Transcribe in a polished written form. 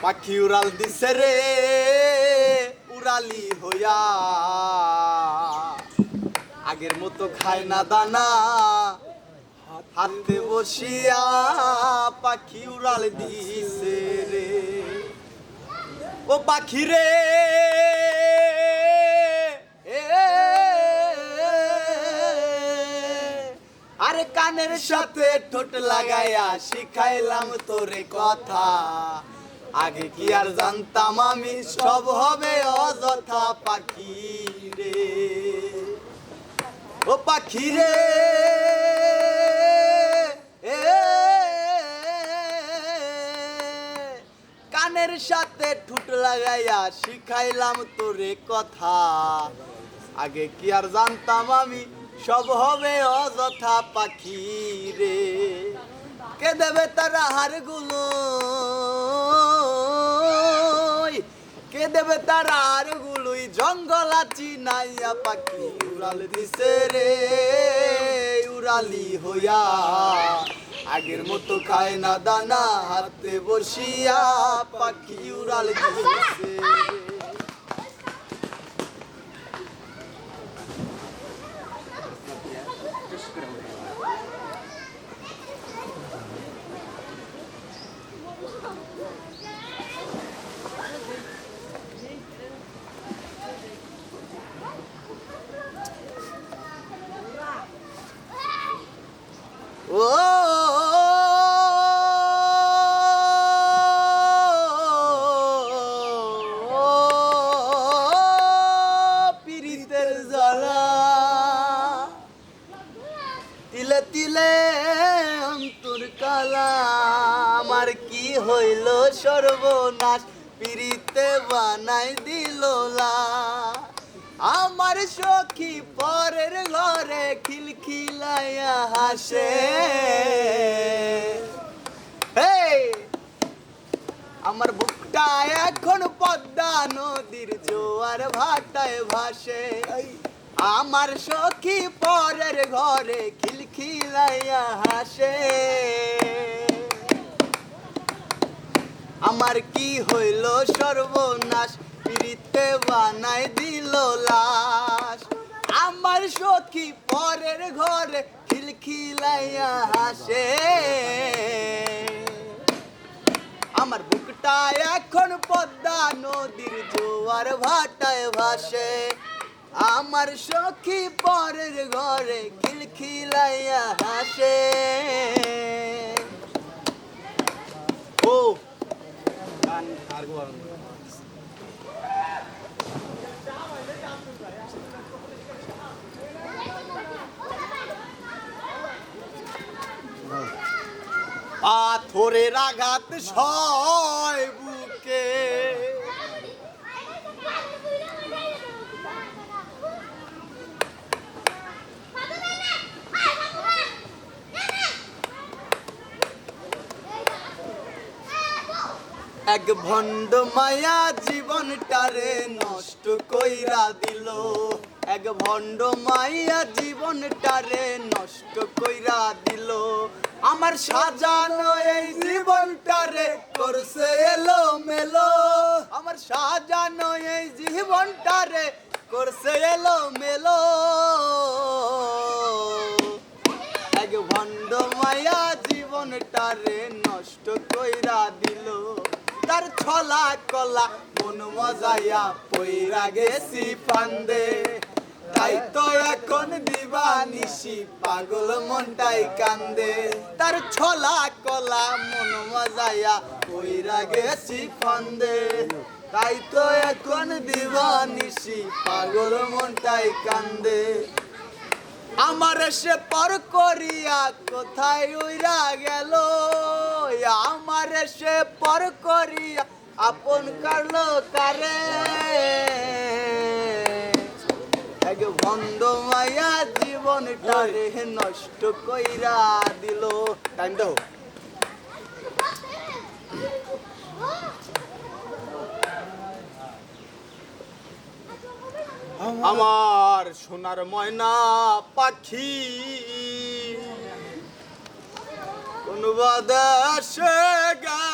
পাখি উড়াল দিছে রে উড়ালি হইয়া, আগের মতো খায় না দানা হাতে বসিয়া, পাখি উড়াল দিছে রে। ও পাখি রে আরে কানের সাথে ঠোঁট লাগাইয়া শিখাইলাম তোরে কথা, আগে কি আর জানতাম আমি সব হবে অযথা। পাখি রে ও পাখি রে কানের সাথে ঠোঁট লাগাইয়া শিখাইলাম তোরে কথা, আগে কি আর জানতাম আমি সব হবে অযথা। পাখি রে কে দেবে তার হারগুলো, কে দেবে তার হারগুলোই জঙ্গল আছি নাইয়া, পাখি উড়াল দিছে রে উড়ালি হইয়া, আগের মতো খায় না দানা হাতে বসিয়া, পাখি উড়াল দিছে। ও পীড়িতের জ্বালা তিলে তিলে অন্তর কালা, আমার কি হইল সর্বনাশ পীড়িতে বানাই দিল লা, আমার সখী পরের ঘরে খিলখিলাইয়া হাসে, আমার বুকটা এখন পদ্মা নদীর জোয়ার ভাটায় ভাসে, আমার সখী পরের ঘরে খিলখিলাইয়া হাসে, আমার কি হইল সর্বনাশ পীড়িতে বানাই দিল লাশ, আমার সখী পরের ঘরে খিলখিলাইয়া হাসে, আমার বুকটা এখন পদ্মা নদীর জোয়ার ভাটায় ভাসে, আমার সখী পরের ঘরে খিলখিলাইয়া হাসে। ও গান আর পাথরের আঘাত সয় বুকে, এক ভণ্ড মায়া জীবনটারে নষ্ট কইরা দিল, এক ভণ্ড মায়া জীবনটারে নষ্ট কইরা দিল, আমার সাজানো এই জীবনটারে করছে এলো মেলো, আমার সাজানো এই জীবনটারে করছে এলো মেলো, এক ভণ্ড মায়া জীবনটারে নষ্ট কইরা দিল, তার ছলা কলা মন মজাইয়া পইরা গেছি ফান্দে, তাই তো এখন দিবানিশি পাগল মনটাই কান্দে, তার ছলা কলা মন মজাইয়া পইরা গেছি ফান্দে, তাই তো এখন দিবানিশি পাগল মনটাই কান্দে, আমার সে পর করিয়া কোথায় উইরা গেল, আমার সে পর করিয়া আপন করলো কারে, এক ভণ্ড মায়া জীবনটারে নষ্ট কইরা দিল। টাইম দাও। আমার সোনার ময়না পাখি কোন বাদেশে গেল